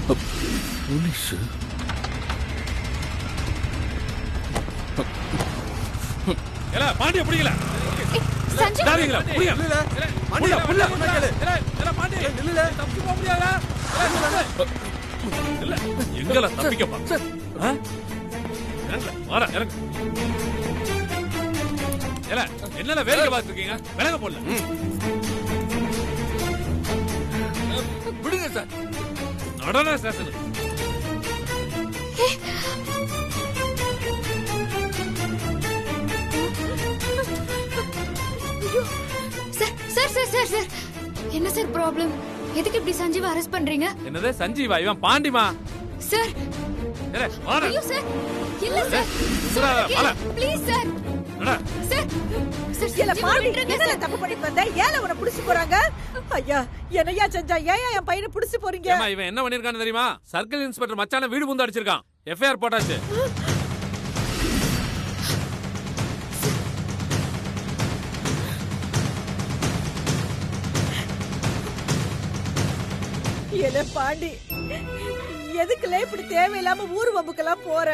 Police Pandya பிடிக்கல எங்கெல்லாம் தப்பிக்கப்பா என்ன வேலையை பார்த்துருக்கீங்க விலக போடல விடுங்க சார் நடன ஸ்டேஷன் சார் என்ன சார் ப்ராப்ளம்? எதுக்கு இப்படி சஞ்சீவ அரெஸ்ட் பண்றீங்க? என்னது சஞ்சீவா? இவன் பாண்டிமா சார். ஐயோ சார், இல்ல sir, please sir. Sir sir Pandi என்ன தப்பு பண்ணி வந்த? ஏல உன புடிச்சு போறாங்க? ஐயா என்னையா செஞ்சா? ஏன் என் பையனை புடிச்சு போறீங்க? ஏமா இவன் என்ன பண்ணிருக்கான்னு தெரியுமா? சர்க்கிள் இன்ஸ்பெக்டர் மச்சான வீடு புந்து அடிச்சிருக்கான். எஃப்ஐஆர் போட்டாச்சு. என்ன பாண்டி, எதுக்குல இப்படி தேவையில்லாம ஊர் வம்புக்கெல்லாம் போற?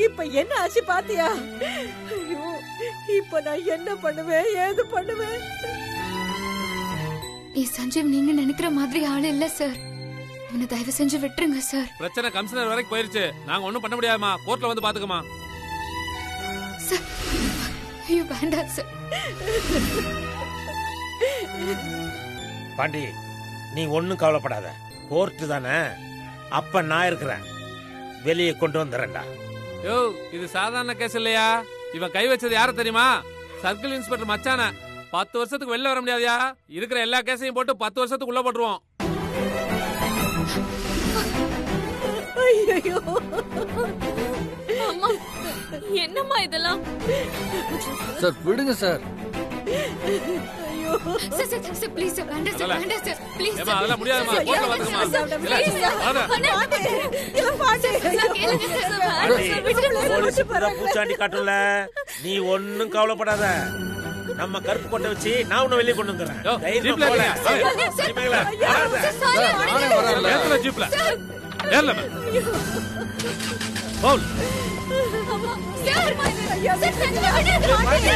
இப்ப என்ன ஆச்சு பாத்தியா? ஐயோ, இப்ப நான் என்ன பண்ணுவேன், ஏது பண்ணுவேன்? சஞ்சீவ் நீங்க நினைக்கிற மாதிரி ஆளு இல்ல சார். என்ன தயவு செஞ்சு விட்டுருங்க சார். பிரச்சனை கமிஷனர் வரைக்கும் போயிருச்சு. நாங்க ஒண்ணும் பண்ண முடியாதுமா. கோர்ட்ல வந்து பாத்துக்கமா. சார் ஐயோ வேண்டாம் சார். பாண்டி நீ ஒன்னும் கவலைப்படாத. கோர்ட்டு தானே, அப்ப நான் இருக்கிறேன். வெளியே கொண்டு வந்துடுறேன்டா. யோ இது சாதாரண கேஸ் இல்லையா? இவன் கை வச்சது யார தெரியுமா? சர்க்கிள் இன்ஸ்பெக்டர் மச்சான. 10 வருஷத்துக்கு வெளில வர முடியாதியா? இருக்கிற எல்லா கேஸையும் போட்டு 10 வருஷத்துக்கு உள்ள போட்டுருவோம். ஐயோ அம்மா, என்னம்மா இதெல்லாம்? சார் விடுங்க sir. Sir sir sir please sir, வேண்டாம் சார், வேண்டாம் சார், ப்ளீஸ் ஏமா அதெல்லாம் முடியாதுமா. கோர்ட்ல வந்துருமா. இல்ல பாண்டி கேளுங்க சார். போலீஸ் பூச்சாண்டி காட்டும்ல, நீ ஒன்னும் கவலைப்படாத. நம்ம கருப்பு கொட்டை வச்சு நான் உன்னை வெளியே கொண்டு வந்துடுறேன். தைரியமா போல. ஏத்தல ஜீப்ல ஏறல பவுல். சார் சார் சஞ்சீவ் விடுங்க.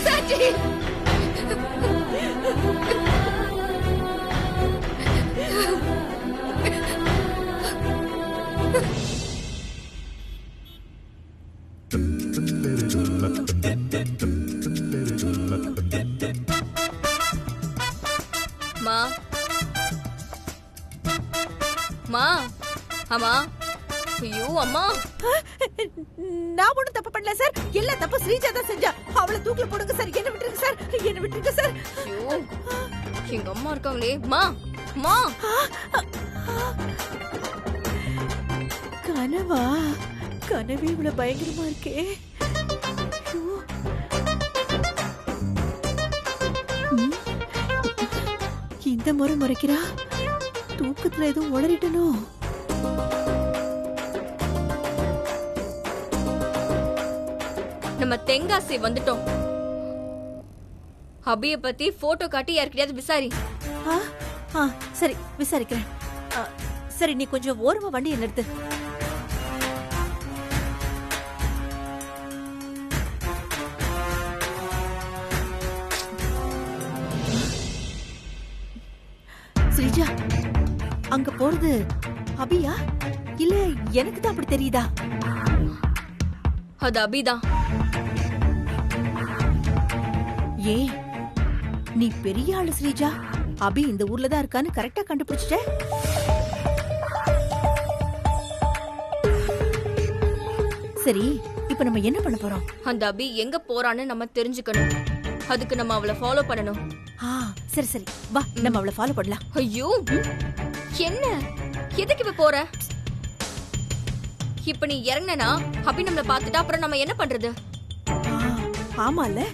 சஞ்சீவ் மா மா அம்மா. ஐயோ அம்மா, நான் ஒண்ணும் தப்பு பண்ணல சார். எல்லா தப்பு ஸ்ரீஜா தான் செஞ்சா. அவளை தூக்கில போடுங்க சார். என்ன விட்டுருங்க சார், என்ன விட்டுருங்க சார். ஐயோ எங்க அம்மா இருக்காங்களே. மா மா. கனவா? கனவே இவ்வளவு பயங்கரமா இருக்கே. இந்த முறை முறைக்கிறா. தூக்கத்துல எதுவும் உளறிட்டனோ? நம்ம தென்காசி வந்துட்டோம். அபிய பத்தி போட்டோ காட்டி யார்கிட்டயாவது விசாரி. சரி விசாரிக்கிறேன். சரி நீ கொஞ்சம் ஓரமா வண்டியை நிறுத்து. ஸ்ரீஜா, அங்க போறது அபியா இல்ல எனக்கு தான் அப்படி தெரியுதா? அது அபிதான். ஏ நீ பெரிய ஆளு ஸ்ரீஜா. அபி இந்த ஊர்ல தான் இருக்கான்னு கரெக்டா கண்டுபிடிச்சிட்ட. சரி இப்ப நம்ம என்ன பண்ண போறோம்? அந்த அபி எங்க போறான்னு நம்ம தெரிஞ்சுக்கணும். அதுக்கு நம்ம அவளை ஃபாலோ பண்ணணும். சரி சரி வா, நம்ம அவளை ஃபாலோ பண்ணலாம். ஐயோ என்ன, எதுக்கு இப்ப போற? இப்ப நீ இறங்கினா அபி நம்மள பாத்துட்டா அப்புறம் நம்ம என்ன பண்றது? ஆமால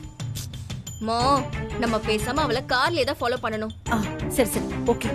மா, நம்ம பேசாம அவளை கார்லயே தான் ஃபாலோ பண்ணணும். சரி சரி ஓகே.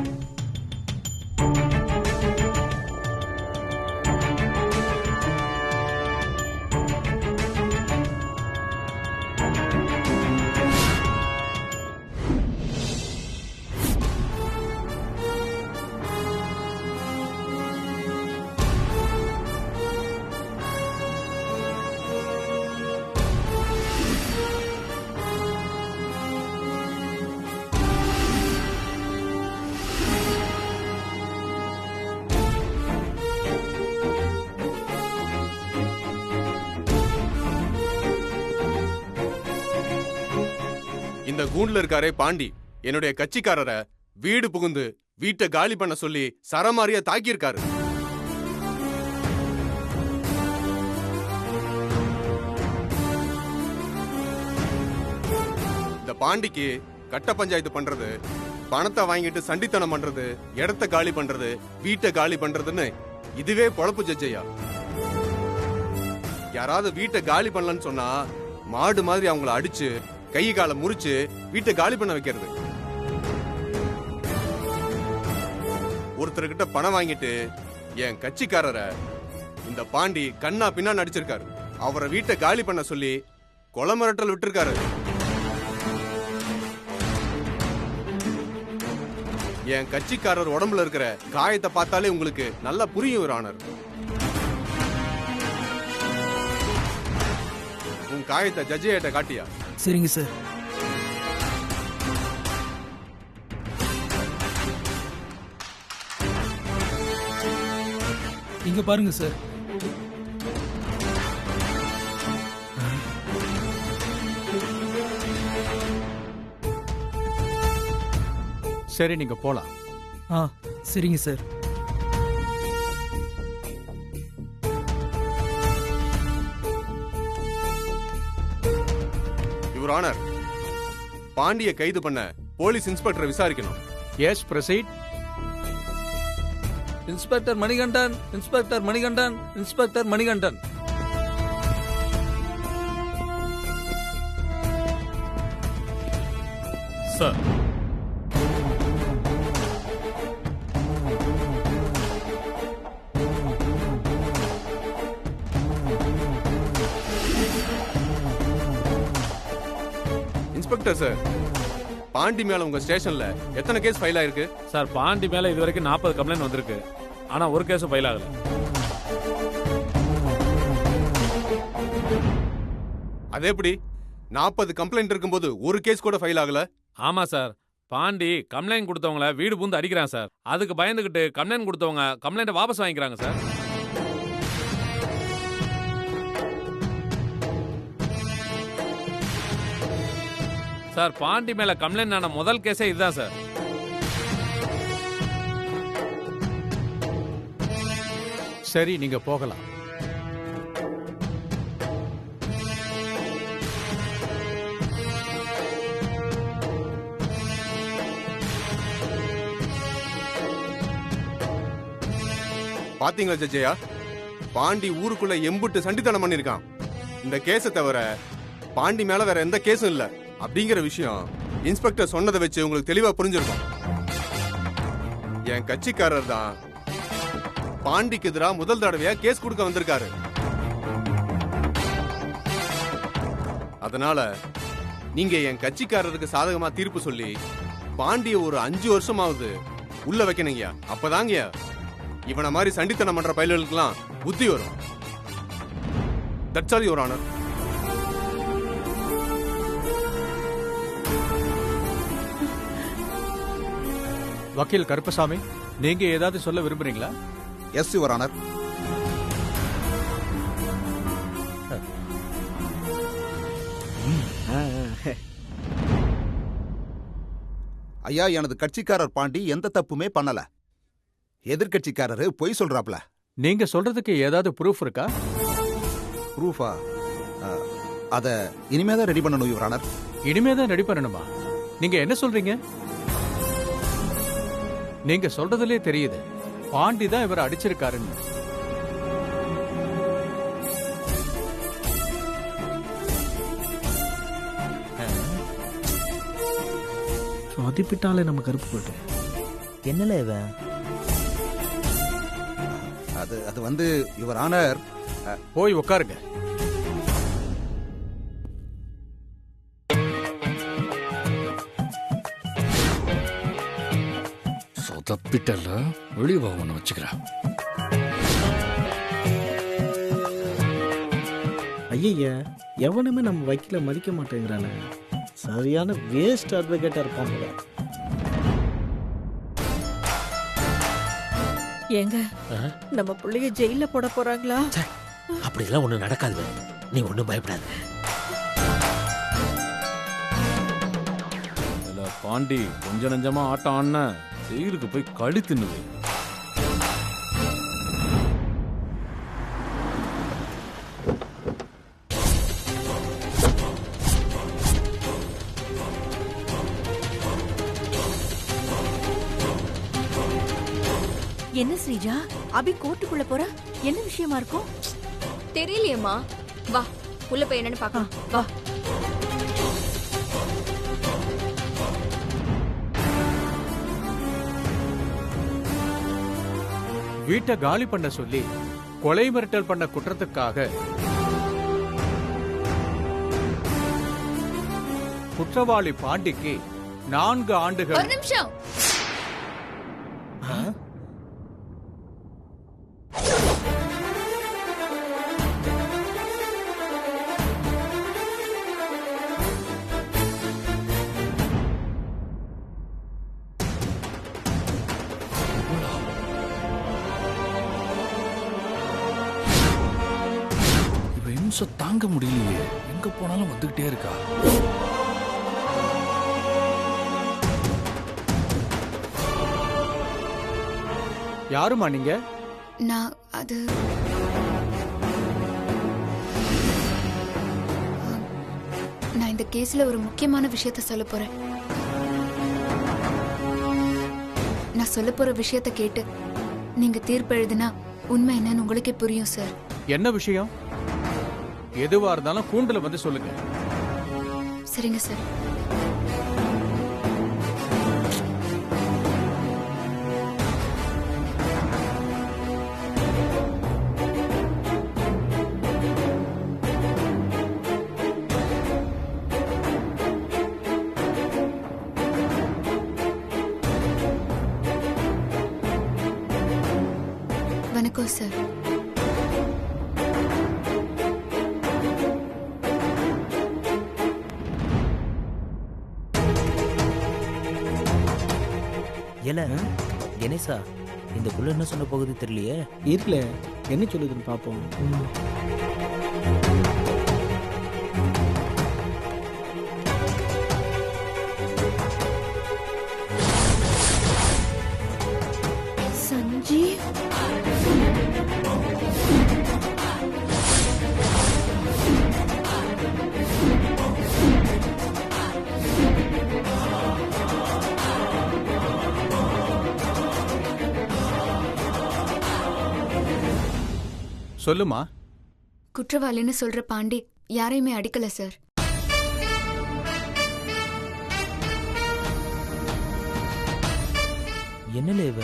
இந்த கூண்டுல இருக்காரே பாண்டி, என்னுடைய கட்சிக்காரரை வீடு புகுந்து வீட்டை காலி பண்ண சொல்லி சரமாரியா தாக்கியிருக்காரு. இந்த பாண்டிக்கு கட்ட பஞ்சாயத்து பண்றது, பணத்தை வாங்கிட்டு சண்டித்தனம் பண்றது, இடத்த காலி பண்றது, வீட்டை காலி பண்றதுன்னு இதுவே பொழப்பு ஜட்ஜையா. யாராவது வீட்டை காலி பண்ணலன்னு சொன்னா மாடு மாதிரி அவங்கள அடிச்சு கை காலை முறிச்சு வீட்டை காலி பண்ண வைக்கிறது. ஒருத்தர்கிட்ட பணம் வாங்கிட்டு என் கட்சிக்காரரை இந்த பாண்டி கண்ணா பின்னா நடிச்சிருக்காரு. அவரை வீட்டை காலி பண்ண சொல்லி கொலை மிரட்டல் விட்டுருக்காரு. என் கட்சிக்காரர் உடம்புல இருக்கிற காயத்தை பார்த்தாலே உங்களுக்கு நல்லா புரியும் யுவர் ஆனர். உன் காயத்தை ஜட்ஜியிட்ட காட்டியா? சரிங்க சார். இங்க பாருங்க சார். சரி, நீங்க போலாம். சரிங்க சார். யுவர் ஆனர், பாண்டிய கைது பண்ண போலீஸ் இன்ஸ்பெக்டரை விசாரிக்கணும். Yes, proceed. Inspector Manikandan, inspector Manikandan, inspector Manikandan. Sir, inspector sir, Pandi மேல உங்க ஸ்டேஷன்ல எத்தனை கேஸ் ஃபைல் ஆயிருக்கு? சார், பாண்டி மேல இது வரைக்கும் 40 கம்ப்ளைண்ட் வந்திருக்கு. ஆனா ஒரு கேஸும் ஃபைல் ஆகல. அது எப்படி? 40 கம்ப்ளைண்ட் இருக்கும்போது ஒரு கேஸ் கூட ஃபைல் ஆகல? ஆமா சார், பாண்டி கம்ப்ளைண்ட் கொடுத்தவங்கள வீடு பூந்து அடிக்கிறான் சார். அதுக்கு பயந்துகிட்டு கம்ப்ளைண்ட் கொடுத்தவங்க கம்ப்ளைண்ட்டை வாபஸ் வாங்கிக்கிறாங்க சார். சார், பாண்டி மேல கம்ப்ளைண்ட் ஆன முதல் கேஸே இதுதான் சார். சரி, நீங்க போகலாம். பாத்தீங்களா ஜட்ஜையா, பாண்டி ஊருக்குள்ள எம்புட்டு சண்டித்தனம் பண்ணிருக்கான். இந்த கேஸை தவிர பாண்டி மேல வேற எந்த கேஸும் இல்ல அப்படிங்கிற விஷயம் இன்ஸ்பெக்டர் சொன்னதை வச்சு உங்களுக்கு தெளிவா புரிஞ்சிருக்கும். என் கட்சிக்காரர் தான் பாண்டிக்கு எதிராக முதல் தடவையா கேஸ் கொடுக்க வந்திருக்காரு. அதனால நீங்க என் கட்சிக்காரருக்கு சாதகமா தீர்ப்பு சொல்லி பாண்டிய ஒரு 5 வருஷமாவது உள்ள வைக்கணுங்க. அப்பதாங்க இவனை மாதிரி சண்டித்தனம் பண்ற பயில்களுக்கெல்லாம் புத்தி வரும். That's all your honour. வக்கீல் கருப்பசாமி, நீங்க ஏதாவது சொல்ல விரும்புறீங்களா? Yes your honour. ஐயா, எனது கட்சிக்காரர் பாண்டி எந்த தப்புமே பண்ணல. எதிர்கட்சிக்காரரு பொய் சொல்றாப்ல. நீங்க சொல்றதுக்கு ஏதாவது ப்ரூஃப் இருக்கா? ப்ரூஃபா? அத இனிமேதான் ரெடி பண்ணணும் யுவர் ஆனர். இனிமேதான் ரெடி பண்ணணுமா? நீங்க என்ன சொல்றீங்க? நீங்க சொல்றதுலே தெரியுது பாண்டி தான் இவரை அடிச்சிருக்காருன்னு. சொதிப்பிட்டாலே நம்ம கருப்பு போட்டு என்னல இவன்? அது வந்து யுவர் ஆனர். போய் உட்காருங்க. சொதப்பிட்டல, வெளியே ஒன்று வச்சுக்கிறேன். ஐயா, எவனுமே நம்ம வக்கீல மதிக்க மாட்டேங்கிறானே. சரியான வேஸ்ட் அட்வொகேட்டா இருப்பாங்க. ஏங்க, நம்ம புள்ளைய ஜெயில போட போறாங்களா? அப்படிலாம் ஒண்ணு நடக்காது. நீ ஒண்ணும் பயப்படாத. பாண்டி கொஞ்ச நஞ்சமா ஆட்டம் ஆடின ஜெயிலுக்கு போய் கழி தின்னுது. என்ன ஸ்ரீஜா, அபி கோர்ட்டுக்குள்ள போற, என்ன விஷயமா இருக்கும்? தெரியலையேம்மா. வா உள்ள போய் என்னன்னு பார்க்கலாம். வா. வீட்டை காலி பண்ண சொல்லி கொலை மிரட்டல் பண்ண குற்றத்துக்காக குற்றவாளி பாண்டிக்கு 4 ஆண்டுகள். ஒரு நிமிஷம். தாங்க முடியலையே, எங்க போனாலும் வந்துகிட்டே இருக்கா. யாருமா நீங்க? நான் அது நான் இந்த கேஸ்ல ஒரு முக்கியமான விஷயத்த சொல்ல போறேன். நான் சொல்ல போற விஷயத்த கேட்டு நீங்க தீர்ப்பு எழுதினா உண்மை என்னன்னு உங்களுக்கே புரியும் சார். என்ன விஷயம்? எதுவா இருந்தாலும் கூண்டுல வந்து சொல்லுங்க. சரிங்க சார். வணக்கம் சார். ஏல கணேசா, இந்த புள்ள என்ன சொல்ல போகுது தெரியலையே. இருக்கல, என்ன சொல்லுதுன்னு பாப்போம். சஞ்சீவ், சொல்லுமா. குற்றவாளின்னு சொல்ற பாண்டி யாரையுமே அடிக்கல சார். என்னல இவ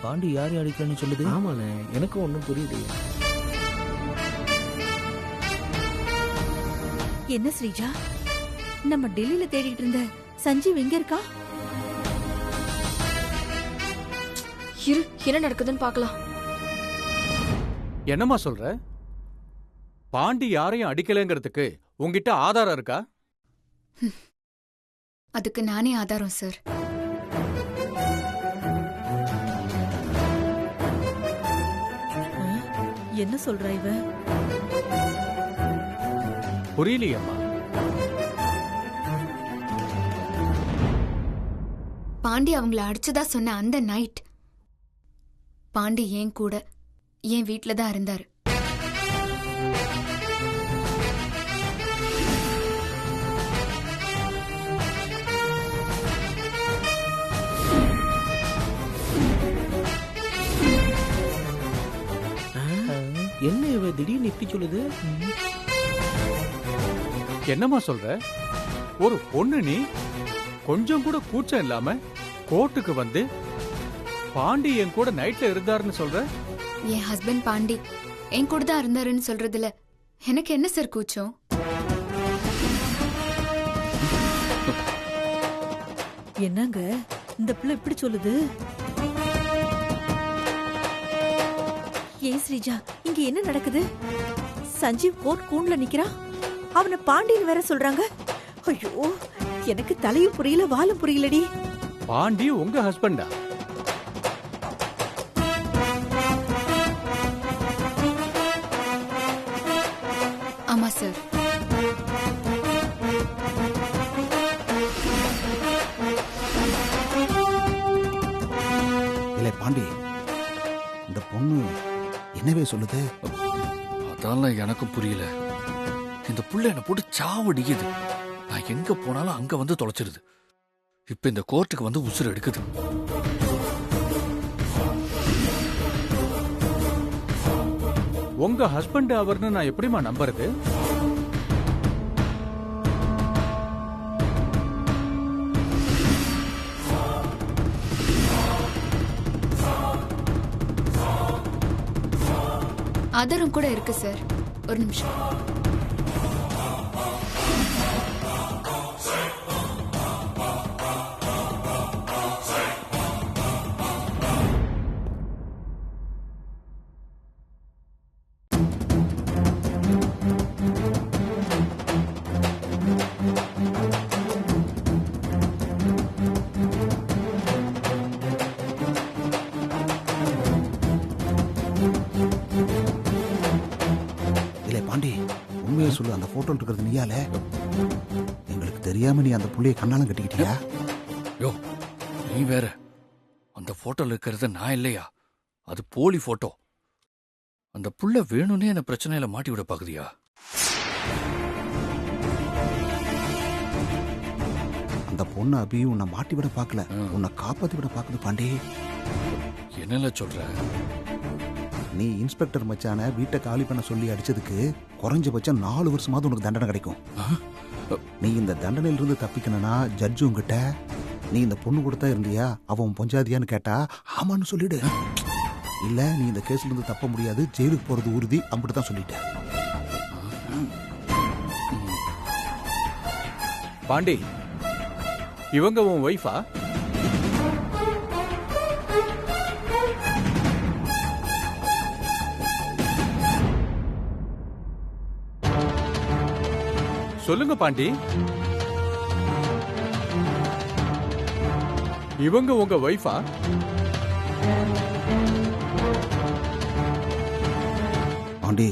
பாண்டி யாரையும் அடிக்கலன்னு சொல்லுது? ஆமாண்ணே, எனக்கும் ஒன்றும் புரியுது. என்ன ஸ்ரீஜா, நம்ம டெல்லியில தேடிட்டு இருந்த சஞ்சீவ் எங்க இருக்கா? இரு, என்ன நடக்குதுன்னு பார்க்கலாம். என்னம்மா சொல்ற? பாண்டி யாரையும் அடிக்கலைங்கிறதுக்கு உங்ககிட்ட ஆதாரம் இருக்கா? அதுக்கு நானே ஆதாரம் சார். என்ன சொல்ற இவ? புரியலையம்மா. பாண்டி அவங்கள அடிச்சதா சொன்ன அந்த நைட் பாண்டி ஏன் கூட என் வீட்ல தான் இருந்தாரு. என்ன இவ திடீர்னு இப்படி சொல்லுது? என்னம்மா சொல்ற? ஒரு பொண்ணு நீ கொஞ்சம் கூட கூச்சம் இல்லாம கோர்ட்டுக்கு வந்து பாண்டி என் கூட நைட்ல இருந்தாருன்னு சொல்ற? என் ஹஸ்பண்ட் பாண்டி என் கூட தான் இருந்தாருன்னு சொல்றதுல எனக்கு என்ன சார் கூச்சம்? என்னங்க இந்த பிள்ளை இப்படி சொல்லுது? ஏன் ஸ்ரீஜா, இங்க என்ன நடக்குது? சஞ்சீவ் கோர்ட் கூண்டுல நிக்கிறான், அவனை பாண்டியன் வேற சொல்றாங்க. ஐயோ, எனக்கு தலையும் புரியல வாலும் புரியலடி. பாண்டி உங்க ஹஸ்பண்டா? ஆமா சார். உண்மையை சொல்லுது? அதெல்லாம் எனக்கும் புரியல. இந்த புள்ள என்ன போட்டு சாவடிக்குது. நான் எங்க போனாலும் அங்க வந்து தொலைச்சிருது. இப்ப இந்த கோர்ட்டுக்கு வந்து உசுறு எடுக்குது. உங்க ஹஸ்பண்ட் அவர்னு நான் எப்படிமா நம்புறது? ஆதாரம் கூட இருக்கு சார். ஒரு நிமிஷம். உண்மையை சொல்லு, அந்த போட்டோ இருக்கிறது நீயால? எங்களுக்கு தெரியாம நீ அந்த புள்ளைய கண்ணாலம் கட்டிக்கிட்டியா? யோ, நீ வேற. அந்த போட்டோல இருக்கிறது நான் இல்லையா? அது போலி போட்டோ. அந்த புள்ள வேணும்னே என்ன பிரச்சனையில மாட்டி விட பாக்குதியா? அந்த பொண்ணு அபியும் உன்னை மாட்டி விட பாக்கல, உன்னை காப்பாத்தி விட பாக்குது பாண்டி. என்னல சொல்ற? நீ இன்ஸ்பெக்டர் மச்சான வீட்டை காலி பண்ண சொல்லி அடிச்சதுக்கு குறைஞ்சபட்சம் 4 வருஷமாவது உனக்கு தண்டனை கிடைக்கும். நீ இந்த தண்டனையிலிருந்து தப்பிக்கணும்னா ஜட்ஜு உங்ககிட்ட நீ இந்த பொண்ணு கூட தான் இருந்தியா, அவன் பொஞ்சாதியான்னு கேட்டா ஆமான்னு சொல்லிடு. இல்ல நீ இந்த கேஸ்ல இருந்து தப்ப முடியாது, ஜெயிலுக்கு போறது உறுதி, அப்படித்தான் சொல்லிட்ட. பாண்டி, இவங்க உன் ஒய்ஃபா? சொல்லுங்க பாண்டி, இவங்க உங்க ஒய்ஃபா? பாண்டி,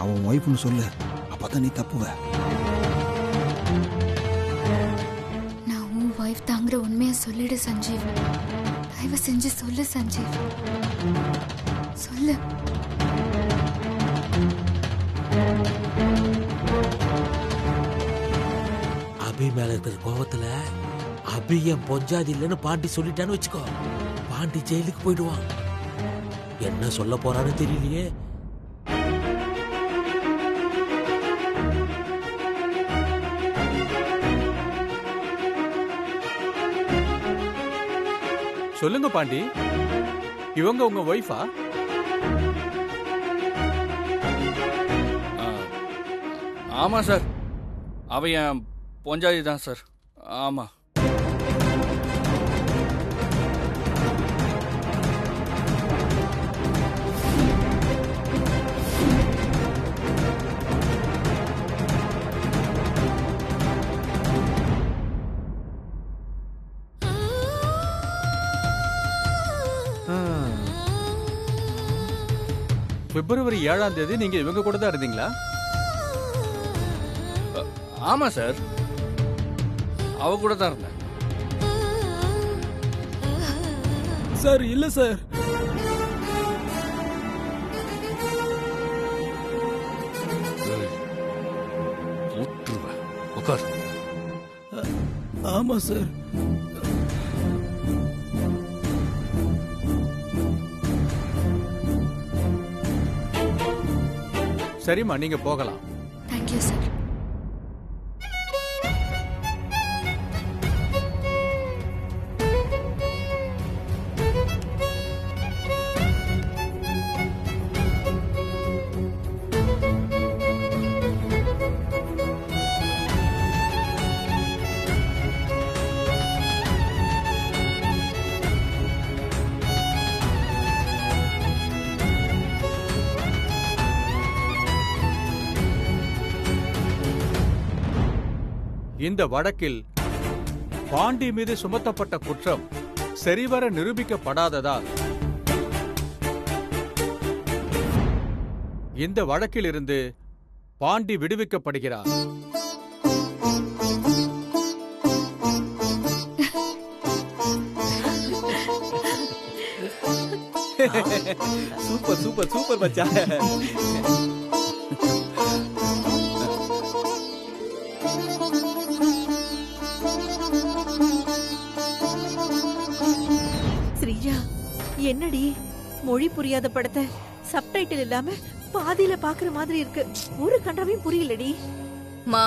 அவன் ஒய்ஃப்னு சொல்லு, அப்பதான் நீ தப்புவ. நான் உன் ஒய்ஃப் தாங்கிற உண்மையை சொல்லிடு சஞ்சீவ். தயவு செஞ்சு சொல்லு சஞ்சீவ், சொல்லு. அபி மேல இருக்கிற கோவத்துல அபி என் பொஞ்சாதி இல்லைன்னு பாண்டி சொல்லிட்டான்னு வச்சுக்கோ, பாண்டி ஜெயிலுக்கு போயிடுவான். என்ன சொல்ல போறான்னு தெரியலையே. சொல்லுங்க பாண்டி, இவங்க உங்க ஒய்ஃபா? ஆமா சார், அவ என் பொஞ்சாதி தான் சார். ஆமா. பிப்ரவரி 7ஆம் தேதி நீங்க இவங்க கூட தான் இருந்தீங்களா? ஆமா சார், அவ கூட தான் இருந்தேன் சார். இல்ல சார். உட்கார். ஆமா சார். சரிம்மா, நீங்க போகலாம். Thank you sir. இந்த வழக்கில் பாண்டி மீது சுமத்தப்பட்ட குற்றம் சரிவர நிரூபிக்கப்படாததால் இந்த வழக்கில் இருந்து பாண்டி விடுவிக்கப்படுகிறார். சூப்பர் சூப்பர் சூப்பர் மச்சான். ஸ்ரீஜா, என்னடி மொழி புரியாத படத்தை சப்டைட்டில் இல்லாம பாதியில பாக்குற மாதிரி இருக்கு. ஒரு கண்டாவையும் புரியலடி. மா,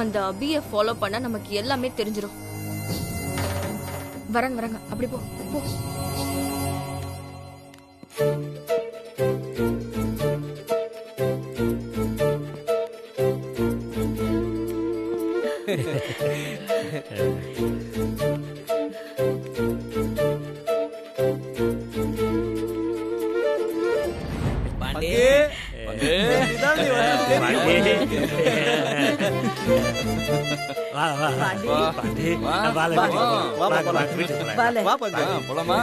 அந்த அபிய ஃபாலோ பண்ணா நமக்கு எல்லாமே தெரிஞ்சிடும். வரங்க அப்படி போ போ. போலாமா?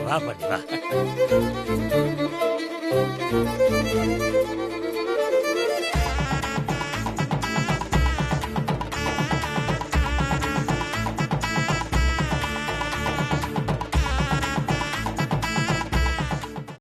வா பாண்டி வா.